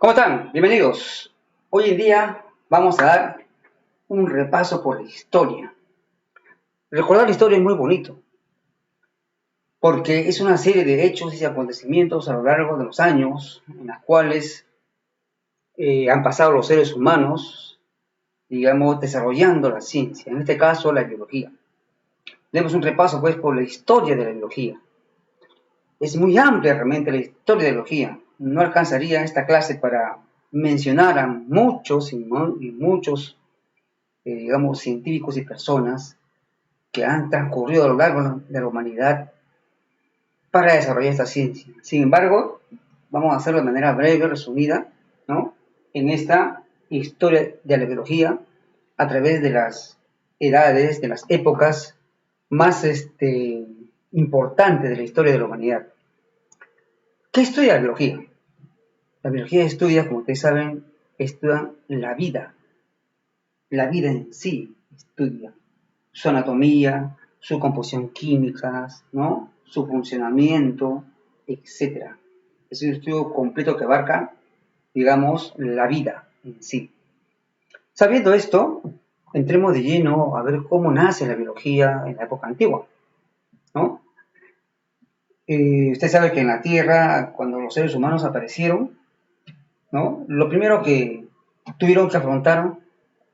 ¿Cómo están? Bienvenidos. Hoy en día vamos a dar un repaso por la historia. Recordar la historia es muy bonito, porque es una serie de hechos y acontecimientos a lo largo de los años en las cuales han pasado los seres humanos, digamos, desarrollando la ciencia, en este caso la biología. Demos un repaso pues por la historia de la biología. Es muy amplia realmente la historia de la biología. No alcanzaría esta clase para mencionar a muchos y muchos digamos, científicos y personas que han transcurrido a lo largo de la humanidad para desarrollar esta ciencia. Sin embargo, vamos a hacerlo de manera breve, resumida, ¿no? En esta historia de la biología a través de las edades, de las épocas más importantes de la historia de la humanidad. ¿Qué estudia la biología? La biología estudia, como ustedes saben, estudia la vida en sí estudia su anatomía, su composición química, ¿no? Su funcionamiento, etc. Es un estudio completo que abarca, digamos, la vida en sí. Sabiendo esto, entremos de lleno a ver cómo nace la biología en la época antigua, ¿no? Usted sabe que en la Tierra, cuando los seres humanos aparecieron, ¿no? Lo primero que tuvieron que afrontar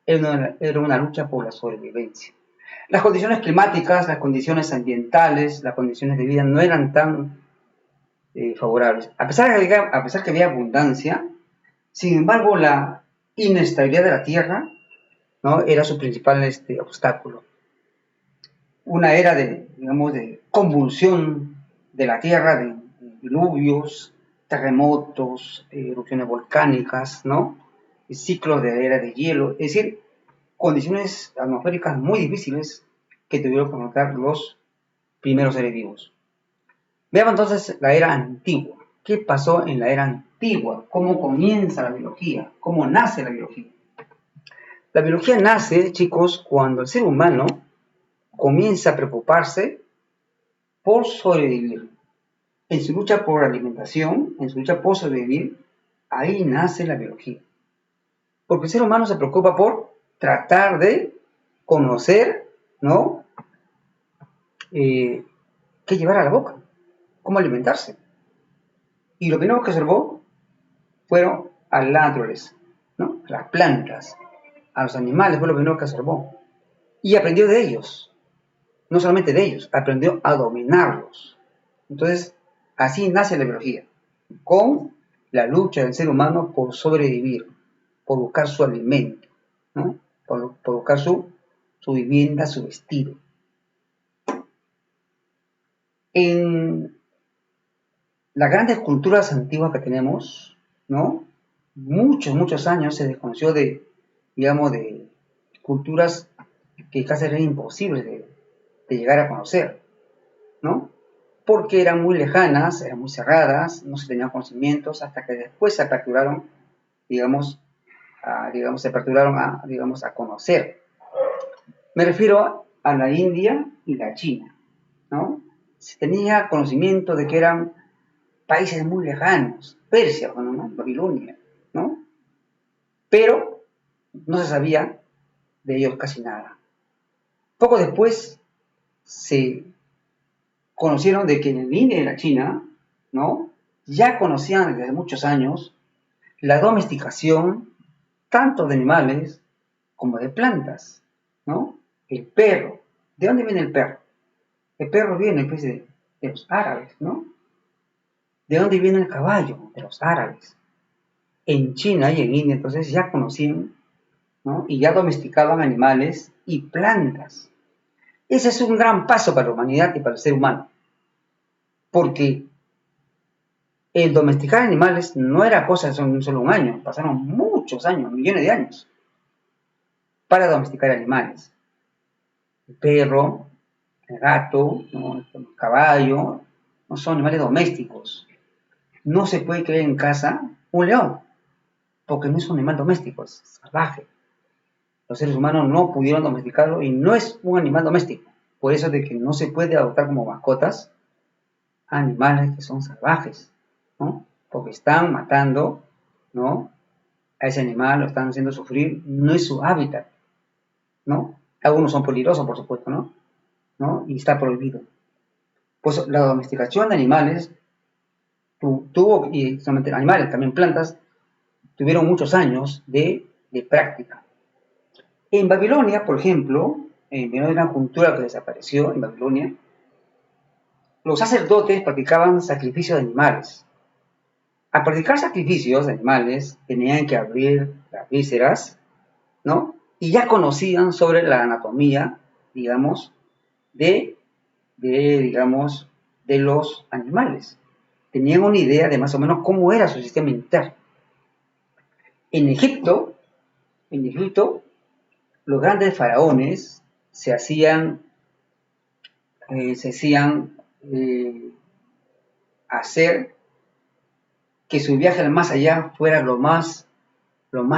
era una lucha por la sobrevivencia. Las condiciones climáticas, las condiciones ambientales, las condiciones de vida no eran tan favorables. A pesar que había abundancia, sin embargo, la inestabilidad de la tierra, ¿no?, era su principal obstáculo. Una era de, digamos, de convulsión de la tierra, de diluvios, terremotos, erupciones volcánicas, ¿no? Ciclos de era de hielo, es decir, condiciones atmosféricas muy difíciles que tuvieron que afrontar los primeros seres vivos. Veamos entonces la era antigua. ¿Qué pasó en la era antigua? ¿Cómo comienza la biología? ¿Cómo nace la biología? La biología nace, chicos, cuando el ser humano comienza a preocuparse por sobrevivir. En su lucha por alimentación, en su lucha por sobrevivir, ahí nace la biología. Porque el ser humano se preocupa por tratar de conocer, ¿no?, qué llevar a la boca, cómo alimentarse. Y lo primero que observó fueron a la naturaleza, ¿no?, a las plantas, a los animales, fue lo primero que observó. Y aprendió de ellos, no solamente de ellos, aprendió a dominarlos. Entonces, así nace la biología, con la lucha del ser humano por sobrevivir, por buscar su alimento, ¿no?, por buscar su vivienda, su vestido. En las grandes culturas antiguas que tenemos, ¿no?, muchos años se desconoció de, digamos, de culturas que casi eran imposibles de llegar a conocer, ¿no? Porque eran muy lejanas, eran muy cerradas, no se tenían conocimientos, hasta que después se aperturaron, a conocer. Me refiero a la India y la China, ¿no? Se tenía conocimiento de que eran países muy lejanos, Persia, bueno, ¿no?, Babilonia, ¿no? Pero no se sabía de ellos casi nada. Poco después se conocieron de que en el India y la China, ¿no?, ya conocían desde muchos años la domesticación tanto de animales como de plantas, ¿no? El perro. ¿De dónde viene el perro? El perro viene pues, de los árabes, ¿no? ¿De dónde viene el caballo? De los árabes. En China y en India entonces ya conocían, ¿no?, y ya domesticaban animales y plantas. Ese es un gran paso para la humanidad y para el ser humano, porque el domesticar animales no era cosa de solo un año, pasaron muchos años, millones de años, para domesticar animales. El perro, el gato, ¿no?, el caballo, no son animales domésticos. No se puede crear en casa un león, porque no es un animal doméstico, es salvaje. Los seres humanos no pudieron domesticarlo y no es un animal doméstico. Por eso es de que no se puede adoptar como mascotas a animales que son salvajes, ¿no?, porque están matando, ¿no? A ese animal lo están haciendo sufrir, no es su hábitat, ¿no? Algunos son peligrosos, por supuesto, ¿no? ¿No? Y está prohibido. Pues la domesticación de animales tuvo, y solamente animales, también plantas, tuvieron muchos años de práctica. En Babilonia, por ejemplo, en medio de una cultura que desapareció en Babilonia, los sacerdotes practicaban sacrificios de animales. Al practicar sacrificios de animales, tenían que abrir las vísceras, ¿no? Y ya conocían sobre la anatomía, digamos, digamos, de los animales. Tenían una idea de más o menos cómo era su sistema interno. En Egipto, los grandes faraones se hacían hacer que su viaje al más allá fuera lo más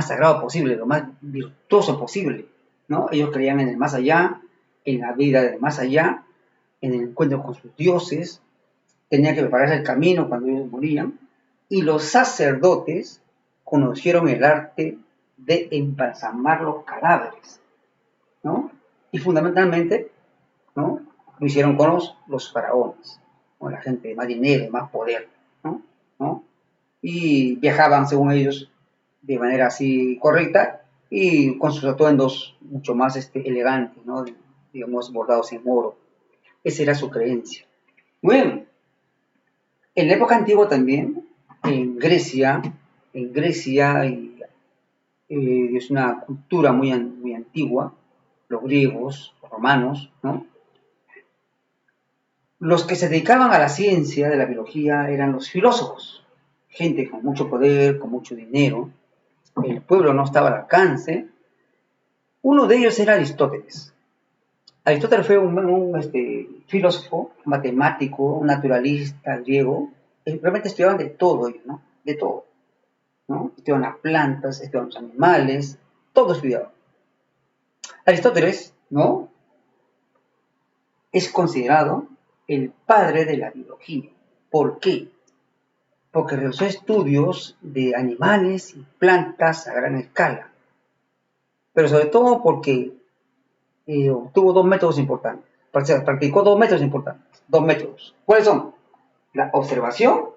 sagrado posible, lo más virtuoso posible, ¿no? Ellos creían en el más allá, en la vida del más allá, en el encuentro con sus dioses, tenían que prepararse el camino cuando ellos morían, y los sacerdotes conocieron el arte de embalsamar los cadáveres, ¿no? Y fundamentalmente, ¿no? Lo hicieron con los faraones, con la gente de más dinero, de más poder, ¿no? ¿no? Y viajaban, según ellos, de manera así correcta y con sus atuendos mucho más elegantes, ¿no? Digamos, bordados en oro. Esa era su creencia. Bueno, en la época antigua también, en Grecia es una cultura muy antigua, los griegos, los romanos, ¿no? Los que se dedicaban a la ciencia de la biología eran los filósofos, gente con mucho poder, con mucho dinero, el pueblo no estaba al alcance. Uno de ellos era Aristóteles. Aristóteles fue un filósofo, matemático, un naturalista griego. Realmente estudiaban de todo ellos, ¿no? De todo, ¿no? Estudiaban las plantas, estudiaban los animales, todo estudiaban. Aristóteles, ¿no? Es considerado el padre de la biología. ¿Por qué? Porque realizó estudios de animales y plantas a gran escala. Pero sobre todo porque obtuvo dos métodos importantes. Practicó dos métodos importantes. Dos métodos. ¿Cuáles son? La observación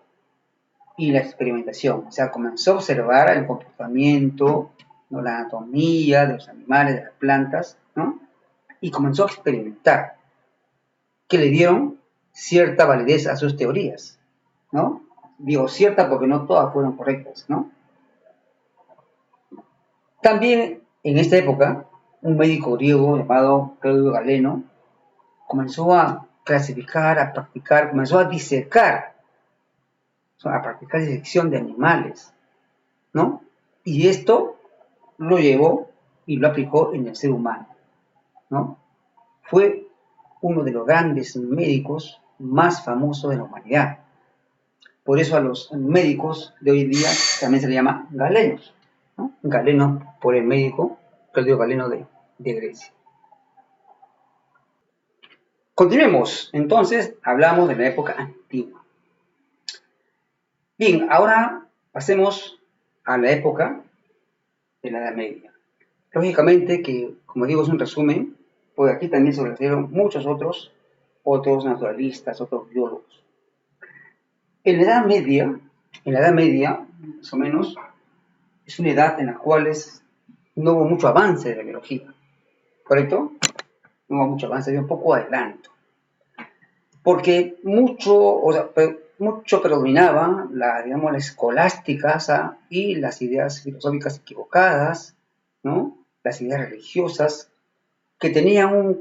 y la experimentación. O sea, comenzó a observar el comportamiento, ¿no? La anatomía de los animales, de las plantas, ¿no? Y comenzó a experimentar, que le dieron cierta validez a sus teorías, ¿no? Digo cierta porque no todas fueron correctas, ¿no? También en esta época, un médico griego llamado Claudio Galeno comenzó a clasificar, a practicar, comenzó a disecar, a practicar disección de animales, ¿no? Y esto lo llevó y lo aplicó en el ser humano, ¿no? Fue uno de los grandes médicos más famosos de la humanidad. Por eso a los médicos de hoy día también se les llama galenos, ¿no? Galeno por el médico Claudio Galeno de Grecia. Continuemos, entonces hablamos de la época antigua. Bien, ahora pasemos a la época de la Edad Media. Lógicamente que, como digo, es un resumen, porque aquí también se refieren muchos otros naturalistas, otros biólogos. En la Edad Media, más o menos, es una edad en la cual no hubo mucho avance de la biología, ¿correcto? No hubo mucho avance, había un poco adelanto. Porque mucho predominaba digamos, la escolástica y las ideas filosóficas equivocadas, ¿no? Las ideas religiosas, que tenían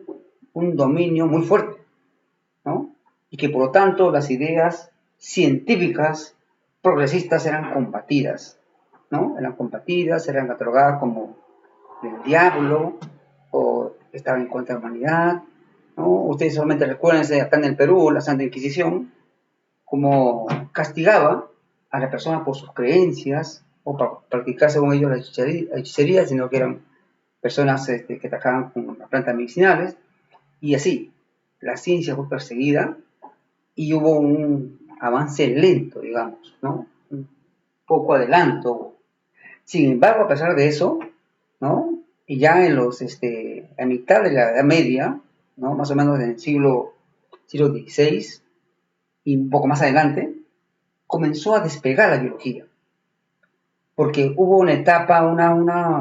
un dominio muy fuerte, ¿no? Y que por lo tanto las ideas científicas progresistas eran combatidas, ¿no? Eran combatidas, eran catalogadas como el diablo, o estaban en contra de la humanidad, ¿no? Ustedes solamente recuerden acá en el Perú, la Santa Inquisición, como castigaba a la persona por sus creencias o para practicar según ellos la hechicería, sino que eran personas que atacaban con las plantas medicinales, y así, la ciencia fue perseguida y hubo un avance lento, digamos, ¿no? Un poco adelanto Sin embargo, a pesar de eso, ¿no? Y ya a mitad de la Edad Media, ¿no? Más o menos en el siglo XVI y un poco más adelante, comenzó a despegar la biología. Porque hubo una etapa,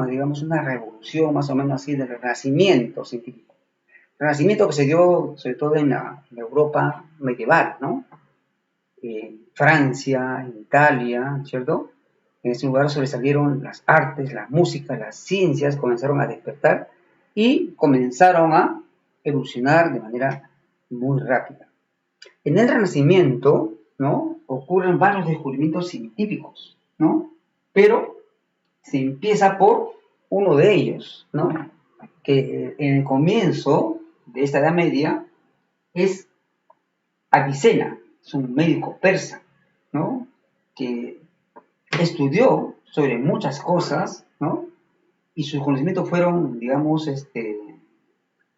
digamos, una revolución más o menos así del renacimiento científico. Renacimiento que se dio sobre todo en la Europa medieval, ¿no? En Francia, en Italia, ¿cierto? En ese lugar sobresalieron las artes, la música, las ciencias, comenzaron a despertar y comenzaron a evolucionar de manera muy rápida. En el Renacimiento, ¿no? Ocurren varios descubrimientos científicos, ¿no? Pero se empieza por uno de ellos, ¿no? Que en el comienzo de esta Edad Media es Avicena, es un médico persa, ¿no? Que estudió sobre muchas cosas, ¿no? Y sus conocimientos fueron, digamos,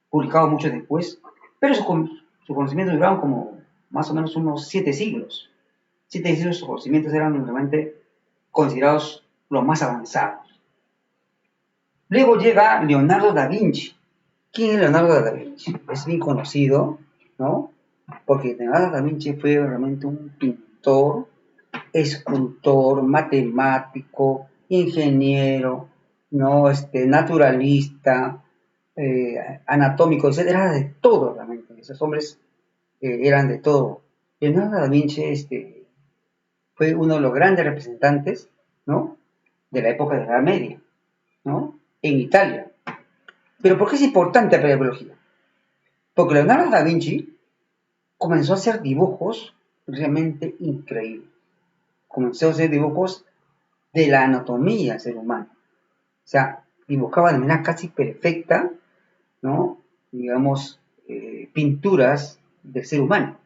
publicados mucho después, pero sus conocimientos duraron como más o menos unos 7 siglos. 7 siglos sus conocimientos eran realmente considerados los más avanzados. Luego llega Leonardo da Vinci. ¿Quién es Leonardo da Vinci? Es bien conocido, ¿no? Porque Leonardo da Vinci fue realmente un pintor, escultor, matemático, ingeniero, ¿no? Naturalista, anatómico, etc. Era de todo realmente. Esos hombres eran de todo. Leonardo da Vinci fue uno de los grandes representantes, ¿no? De la época de la Edad Media, ¿no? En Italia. Pero ¿por qué es importante la biología? Porque Leonardo da Vinci comenzó a hacer dibujos realmente increíbles. Comenzó a hacer dibujos de la anatomía del ser humano. O sea, dibujaba de manera casi perfecta, ¿no? Digamos, pinturas del ser humano,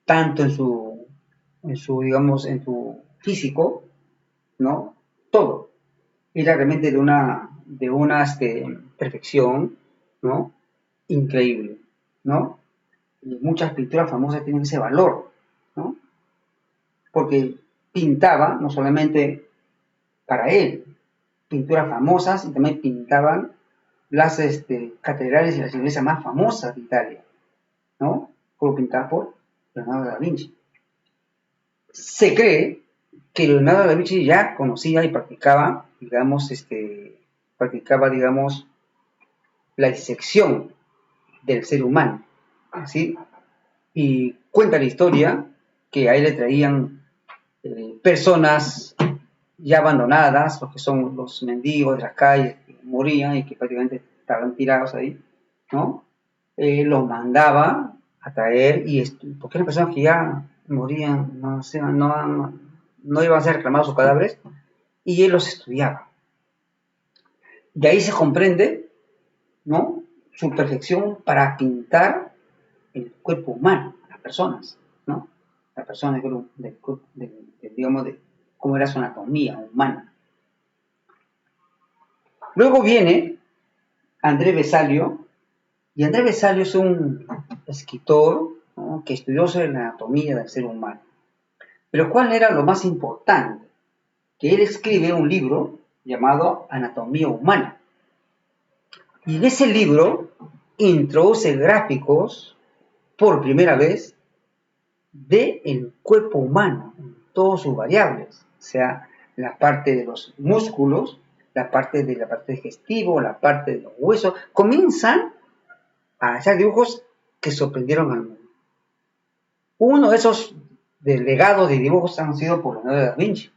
tanto digamos, en su físico, ¿no? Todo. Era realmente de una perfección, ¿no? Increíble, ¿no? Y muchas pinturas famosas tienen ese valor, ¿no? Porque pintaba no solamente para él, pinturas famosas y también pintaban las catedrales y las iglesias más famosas de Italia, ¿no? Fueron pintadas por Leonardo da Vinci. Se cree que Leonardo da Vinci ya conocía y digamos, la disección del ser humano, ¿sí? Y cuenta la historia que a él le traían personas ya abandonadas, los que son los mendigos de las calles, que morían y que prácticamente estaban tirados ahí, ¿no? Los mandaba a traer, porque eran personas que ya morían, no iban a ser reclamados sus cadáveres, y él los estudiaba. De ahí se comprende, ¿no? Su perfección para pintar el cuerpo humano, las personas, ¿no? Las personas digamos, de cómo era su anatomía humana. Luego viene André Vesalio, y André Vesalio es un escritor, ¿no? Que estudió sobre la anatomía del ser humano. Pero ¿cuál era lo más importante? Que él escribe un libro llamado Anatomía Humana. Y en ese libro introduce gráficos por primera vez del cuerpo humano, en todas sus variables, o sea, la parte de los músculos, la parte digestivo, la parte de los huesos, comienzan a hacer dibujos que sorprendieron al mundo. Uno de esos legados de dibujos han sido por Leonardo da Vinci,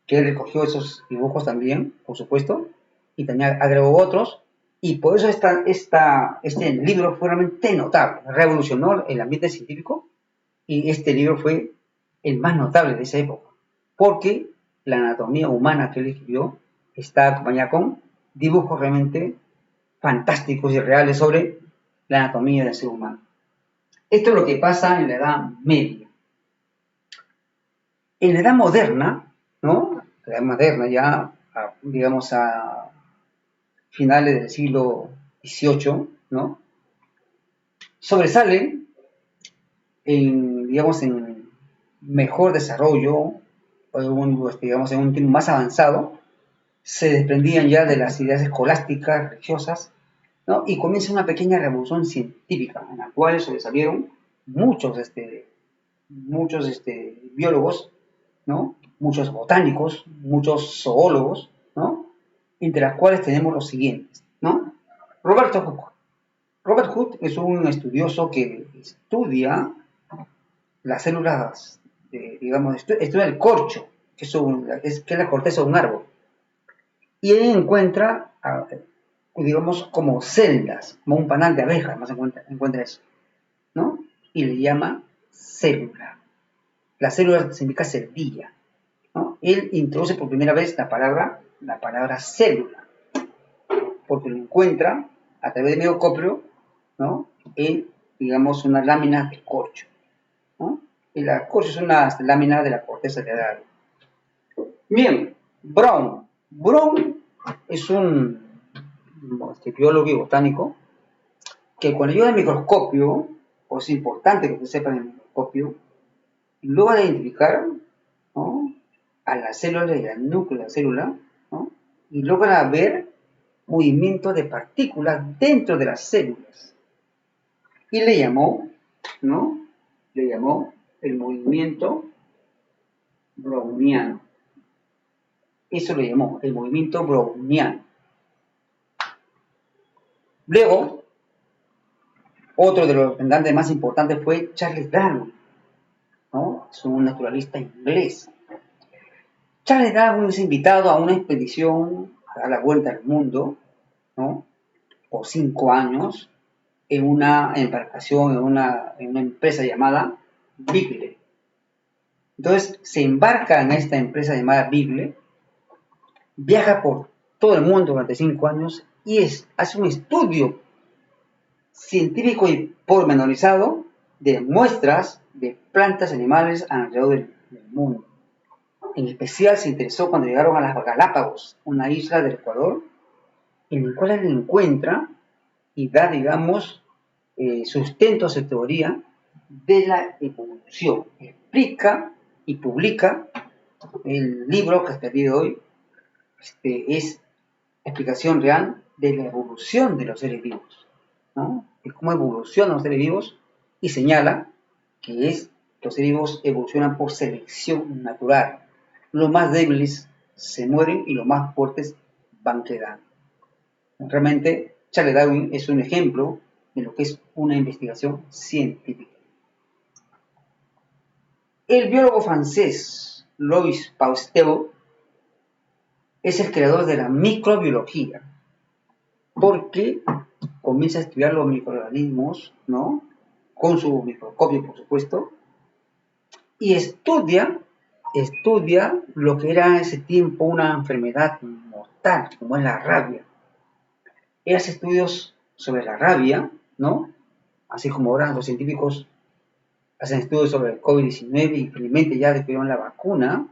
que él recogió esos dibujos también, por supuesto, y también agregó otros, y por eso este libro fue realmente notable, revolucionó el ambiente científico, y este libro fue el más notable de esa época, porque la anatomía humana que él escribió está acompañada con dibujos realmente fantásticos y reales sobre la anatomía del ser humano. Esto es lo que pasa en la Edad Media. En la Edad Moderna, ¿no? La Edad Moderna ya, digamos, a finales del siglo XVIII, ¿no? Sobresale digamos, en mejor desarrollo, digamos, en un tiempo más avanzado, se desprendían ya de las ideas escolásticas, religiosas, ¿no? Y comienza una pequeña revolución científica en la cual sobresalieron muchos, biólogos, ¿no? Muchos botánicos, muchos zoólogos, ¿no? Entre las cuales tenemos los siguientes, ¿no? Roberto Hooke. Robert Hooke es un estudioso que estudia las células, digamos, estudia el corcho, que es la corteza de un árbol. Y él encuentra, digamos, como celdas, como un panal de abejas, más encuentra eso, ¿no? Y le llama célula. La célula significa celdilla, ¿no? Él introduce por primera vez la palabra célula, porque lo encuentra a través de microscopio, ¿no? En, digamos, unas láminas de corcho, ¿no? Y la corcho es una lámina de la corteza del árbol. Bien, Brown. Brown es un biólogo y botánico que con ayuda del microscopio, pues es importante que se sepa el microscopio, logra identificar, ¿no?, a la célula y al núcleo de la célula, ¿no?, y logra ver movimiento de partículas dentro de las células. Y le llamó, ¿no?, le llamó el movimiento browniano. Eso le llamó el movimiento browniano. Luego, otro de los representantes más importantes fue Charles Darwin, ¿no? Es un naturalista inglés. Charles Darwin es invitado a una expedición a dar la vuelta al mundo, ¿no?, por 5 años, en una embarcación, en una empresa llamada Beagle. Entonces se embarca en esta empresa llamada Beagle, viaja por todo el mundo durante 5 años y hace un estudio científico y pormenorizado de muestras de plantas y animales alrededor del mundo. En especial se interesó cuando llegaron a las Galápagos, una isla del Ecuador, en el cual él encuentra y da, digamos, sustento a su teoría de la evolución. Explica y publica el libro que hasta el día de hoy es explicación real de la evolución de los seres vivos, ¿no? De cómo evolucionan los seres vivos y señala que los seres vivos evolucionan por selección natural. Los más débiles se mueren y los más fuertes van quedando. Realmente, Charles Darwin es un ejemplo de lo que es una investigación científica. El biólogo francés Louis Pasteur es el creador de la microbiología, porque comienza a estudiar los microorganismos, ¿no?, con su microscopio, por supuesto, y estudia lo que era en ese tiempo una enfermedad mortal, como es la rabia. Él hace estudios sobre la rabia, ¿no?, así como ahora los científicos hacen estudios sobre el COVID-19 y finalmente ya descubrieron la vacuna,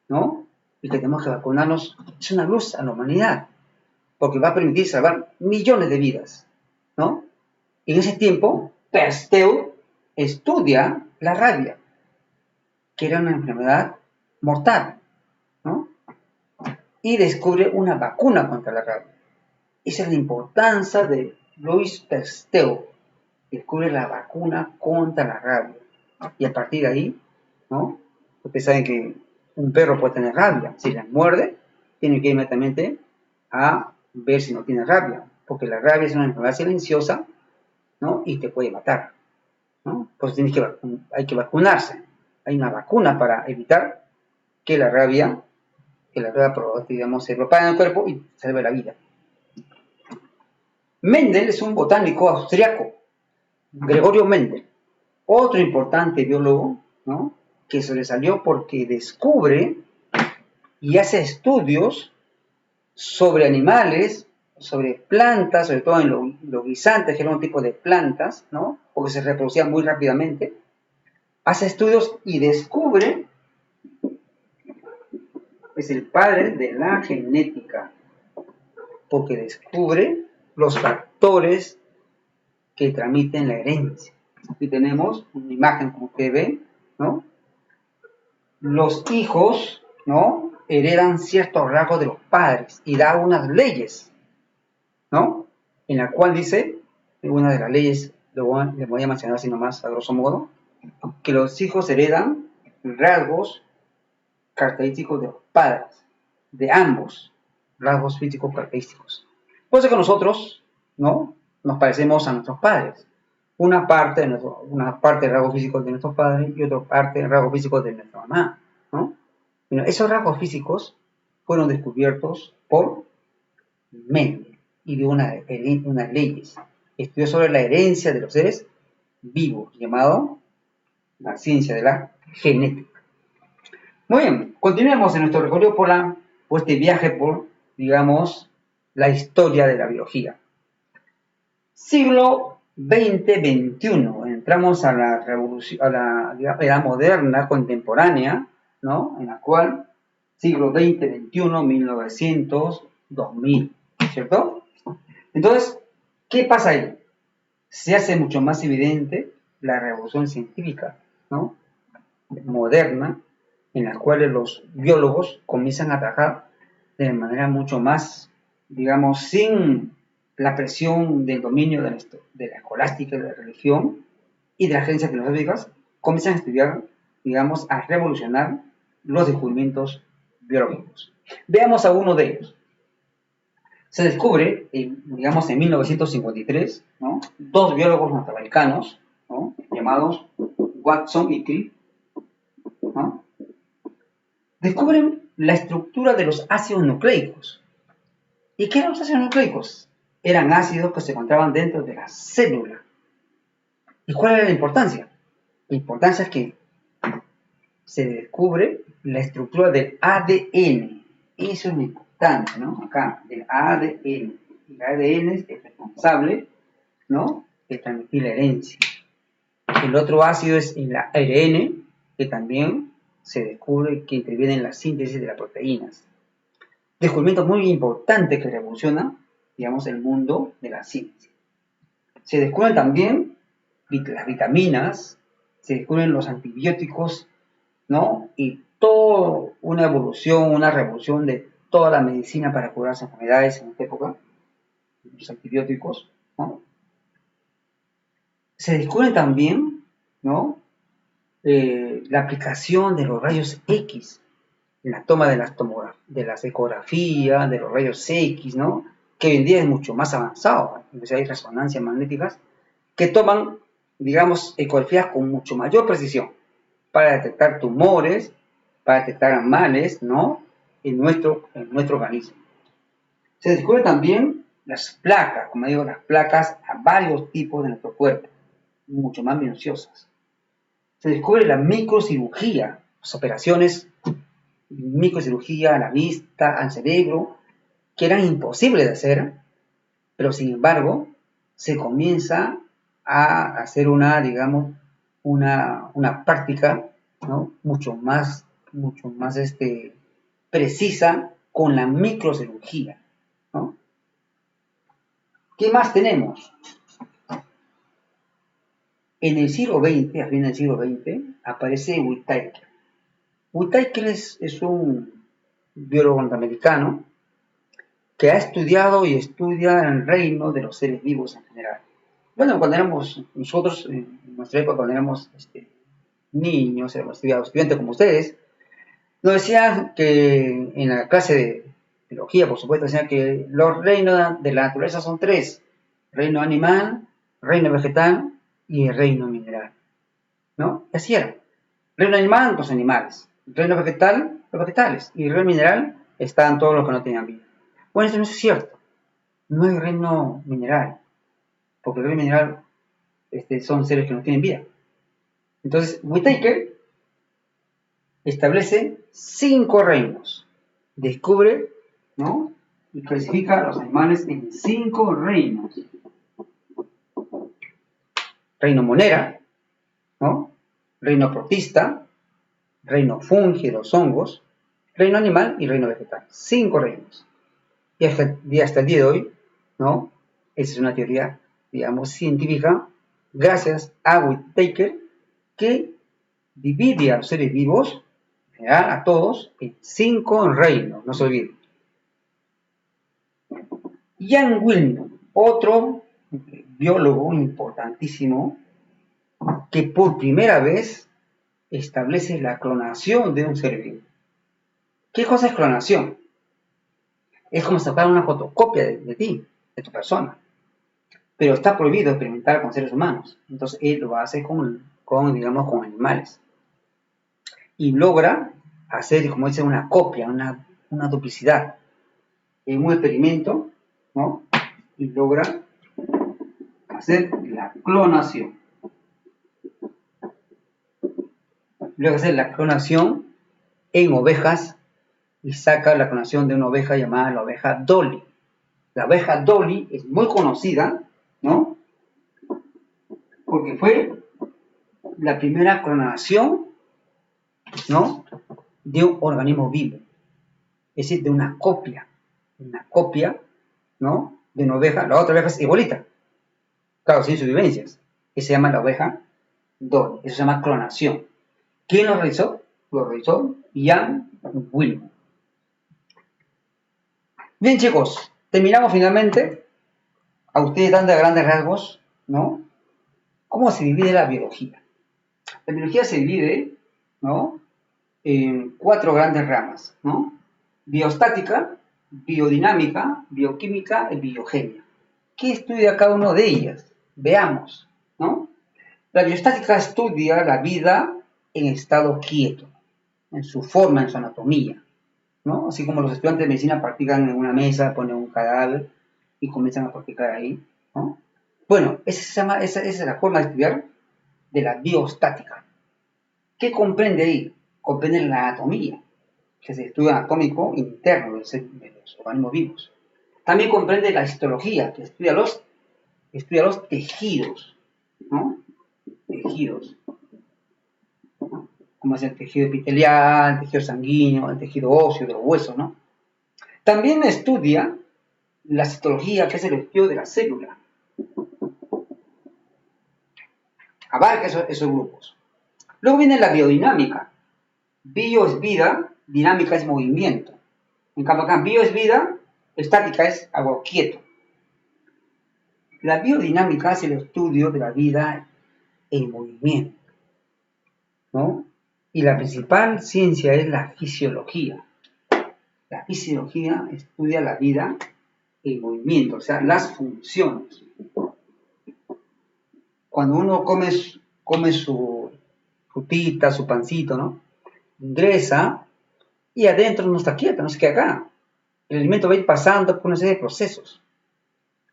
¿no?, y que tenemos que vacunarnos. Es una luz a la humanidad, porque va a permitir salvar millones de vidas, ¿no? Y en ese tiempo, Pasteur estudia la rabia, que era una enfermedad mortal, ¿no?, y descubre una vacuna contra la rabia. Esa es la importancia de Louis Pasteur. Descubre la vacuna contra la rabia. Y a partir de ahí, ¿no?, ustedes saben que un perro puede tener rabia. Si le muerde, tiene que ir inmediatamente a ver si no tiene rabia, porque la rabia es una enfermedad silenciosa, ¿no?, y te puede matar, ¿no? Pues hay que vacunarse. Hay una vacuna para evitar que la rabia, digamos, se propague en el cuerpo y salve la vida. Mendel es un botánico austriaco, Gregorio Mendel, otro importante biólogo, ¿no?, que sobresalió porque descubre y hace estudios sobre animales, sobre plantas, sobre todo en los guisantes, que era un tipo de plantas, ¿no?, porque se reproducían muy rápidamente. Hace estudios y descubre, es el padre de la genética, porque descubre los factores que transmiten la herencia. Aquí tenemos una imagen, como ustedes ven, ¿no?, los hijos, ¿no?, heredan ciertos rasgos de los padres y da unas leyes, ¿no? En la cual dice, una de las leyes, les voy a mencionar así nomás a grosso modo, que los hijos heredan rasgos característicos de los padres, de ambos, rasgos físicos característicos. Por eso que nosotros, ¿no? Nos parecemos a nuestros padres. Una parte de rasgos físicos de nuestros padres y otra parte de rasgos físicos de nuestra mamá, ¿no? Bueno, esos rasgos físicos fueron descubiertos por Mendel y de unas leyes. Estudió sobre la herencia de los seres vivos, llamado la ciencia de la genética. Muy bien, continuemos en nuestro recorrido por este viaje por, digamos, la historia de la biología. Siglo XX-XXI, entramos a la revolución, a la era moderna, contemporánea, ¿no? En la cual, siglo XX-XXI, 1900, 2000, ¿cierto? Entonces, ¿qué pasa ahí? Se hace mucho más evidente la revolución científica, ¿no? Moderna, en las cuales los biólogos comienzan a trabajar de manera mucho más, digamos, sin la presión del dominio de la escolástica, de la religión y de las ciencias filosóficas, comienzan a estudiar, digamos, a revolucionar los descubrimientos biológicos. Veamos a uno de ellos. Se descubre, digamos, en 1953, ¿no? Dos biólogos norteamericanos, ¿no? Llamados Watson y Crick, ¿no? Descubren la estructura de los ácidos nucleicos. ¿Y qué eran los ácidos nucleicos? Eran ácidos que se encontraban dentro de la célula. ¿Y cuál era la importancia? La importancia es que se descubre la estructura del ADN. Eso es lo importante, ¿no? Acá, del ADN. El ADN es el responsable, ¿no? De transmitir la herencia. El otro ácido es el ARN, que también se descubre que interviene en la síntesis de las proteínas. Descubrimiento muy importante que revoluciona, digamos, el mundo de la ciencia. Se descubren también las vitaminas, se descubren los antibióticos, ¿no? Y toda una evolución, una revolución de toda la medicina para curar las enfermedades en esta época, los antibióticos, ¿no? Se descubre también, ¿no? La aplicación de los rayos X en la toma de las ecografías, de los rayos X, ¿no? Que hoy en día es mucho más avanzado, hay resonancias magnéticas que toman, digamos, ecografías con mucho mayor precisión para detectar tumores, para detectar males, ¿no? En nuestro organismo. Se descubre también las placas, como digo, las placas a varios tipos de nuestro cuerpo, mucho más minuciosas. Se descubre la microcirugía, las operaciones, microcirugía a la vista, al cerebro, que eran imposibles de hacer, pero sin embargo se comienza a hacer digamos, una práctica, ¿no? mucho más precisa con la microcirugía, ¿no? ¿Qué más tenemos? En el siglo XX, a fin del siglo XX, aparece Whittaker. Whittaker es un biólogo norteamericano que ha estudiado y estudia el reino de los seres vivos en general. Bueno, cuando éramos nosotros, en nuestra época, cuando éramos niños, éramos estudiantes como ustedes, nos decían que en la clase de biología, por supuesto, decían que los reinos de la naturaleza son tres: reino animal, reino vegetal y el reino mineral, ¿no? Y así era. Reino animal, los animales. Reino vegetal, los vegetales. Y el reino mineral estaban todos los que no tenían vida. Bueno, eso no es cierto. No hay reino mineral, porque el reino mineral son seres que no tienen vida. Entonces, Whittaker establece 5 reinos. Descubre, ¿no? Y clasifica a los animales en 5 reinos. Reino monera, ¿no? Reino protista, reino fungi de los hongos, reino animal y reino vegetal. 5 reinos. Y hasta el día de hoy, ¿no? Esa es una teoría, digamos, científica, gracias a Whittaker, que divide a los seres vivos ¿ya? A todos en 5 reinos, no se olviden. Jan Wilmer, otro biólogo importantísimo, que por primera vez establece la clonación de un ser vivo. ¿Qué cosa es clonación? Es como sacar una fotocopia de ti, de tu persona. Pero está prohibido experimentar con seres humanos. Entonces él lo hace digamos, con animales. Y logra hacer, como dice, una copia, una duplicidad. En un experimento, ¿no? Y logra hacer la clonación. Logra hacer la clonación en ovejas y saca la clonación de una oveja llamada la oveja Dolly. La oveja Dolly es muy conocida, ¿no? Porque fue la primera clonación, ¿no? De un organismo vivo. Es decir, de una copia, ¿no? De una oveja. La otra oveja es igualita, claro, sin sus vivencias, que se llama la oveja Dolly. Eso se llama clonación. ¿Quién lo realizó? Lo realizó Jan Wilmer. Bien, chicos, terminamos finalmente. A ustedes dando a grandes rasgos, ¿no? ¿Cómo se divide la biología? La biología se divide, ¿no? En 4 grandes ramas, ¿no? Biostática, biodinámica, bioquímica y biogenia. ¿Qué estudia cada una de ellas? Veamos, ¿no? La biostática estudia la vida en estado quieto, en su forma, en su anatomía, ¿no? Así como los estudiantes de medicina practican en una mesa, ponen un cadáver y comienzan a practicar ahí, ¿no? Bueno, esa es la forma de estudiar de la biostática. ¿Qué comprende ahí? Comprende la anatomía, que es el estudio anatómico interno de los organismos vivos. También comprende la histología, que estudia los tejidos, ¿no? Tejidos, ¿no? Como es el tejido epitelial, el tejido sanguíneo, el tejido óseo, de los huesos, ¿no? También estudia la citología, que es el estudio de la célula. Abarca esos grupos. Luego viene la biodinámica. Bio es vida, dinámica es movimiento. En cambio acá, bio es vida, estática es algo quieto. La biodinámica es el estudio de la vida en movimiento, ¿no? Y la principal ciencia es la fisiología. La fisiología estudia la vida en movimiento, o sea, las funciones. Cuando uno come su frutita, su pancito, ¿no? Ingresa y adentro no está quieto, no se queda acá. El alimento va a ir pasando por una serie de procesos,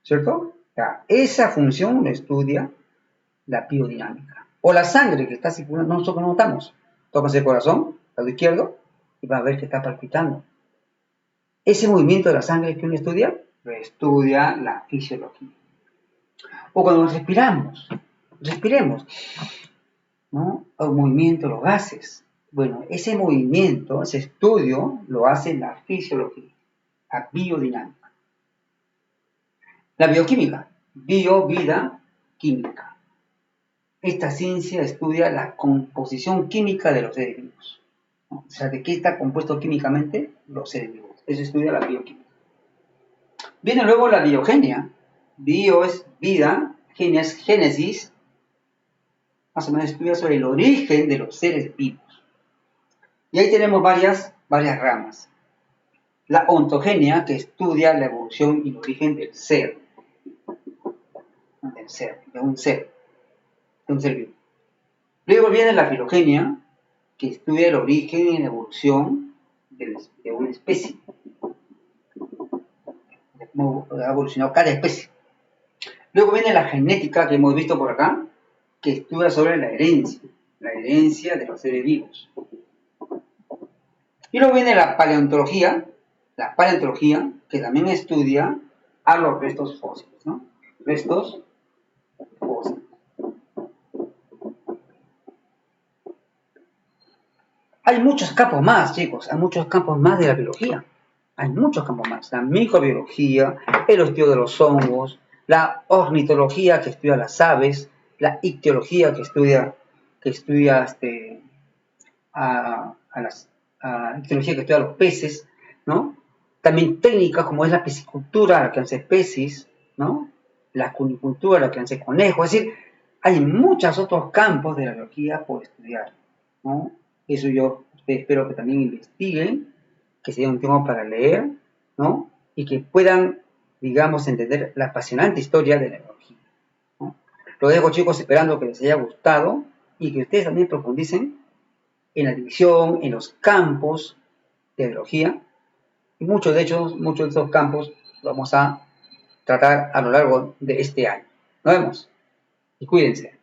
¿cierto? Ya, esa función lo estudia la biodinámica. O la sangre que está circulando, nosotros no notamos. Tocas el corazón, lado izquierdo, y vas a ver que está palpitando. Ese movimiento de la sangre que uno estudia, lo estudia la fisiología. O cuando respiremos, ¿no? El movimiento, los gases. Bueno, ese movimiento, ese estudio, lo hace la fisiología, la biodinámica. La bioquímica, bio, vida, química. Esta ciencia estudia la composición química de los seres vivos, ¿no? O sea, de qué está compuesto químicamente los seres vivos. Eso estudia la bioquímica. Viene luego la biogenia. Bio es vida, genia es génesis. Más o menos estudia sobre el origen de los seres vivos. Y ahí tenemos varias ramas. La ontogenia, que estudia la evolución y el origen del ser. De un ser vivo. Luego viene la filogenia, que estudia el origen y la evolución de una especie. De cómo ha evolucionado cada especie. Luego viene la genética, que hemos visto por acá, que estudia sobre la herencia de los seres vivos. Y luego viene la paleontología, que también estudia a los restos fósiles, ¿no? Restos fósiles. Hay muchos campos más, chicos, hay muchos campos más de la biología. Hay muchos campos más. La microbiología, el estudio de los hongos, la ornitología, que estudia las aves, la ictiología, que estudia a ictiología que estudia los peces, ¿no? También técnicas como es la piscicultura, la crianza de peces, ¿no? La cunicultura, la crianza de conejos, es decir, hay muchos otros campos de la biología por estudiar, ¿no? Eso yo espero que también investiguen, que se den un tiempo para leer, ¿no? Y que puedan, digamos, entender la apasionante historia de la biología, ¿no? Lo dejo, chicos, esperando que les haya gustado y que ustedes también profundicen en la división, en los campos de biología, y muchos de esos campos vamos a tratar a lo largo de este año. Nos vemos y cuídense.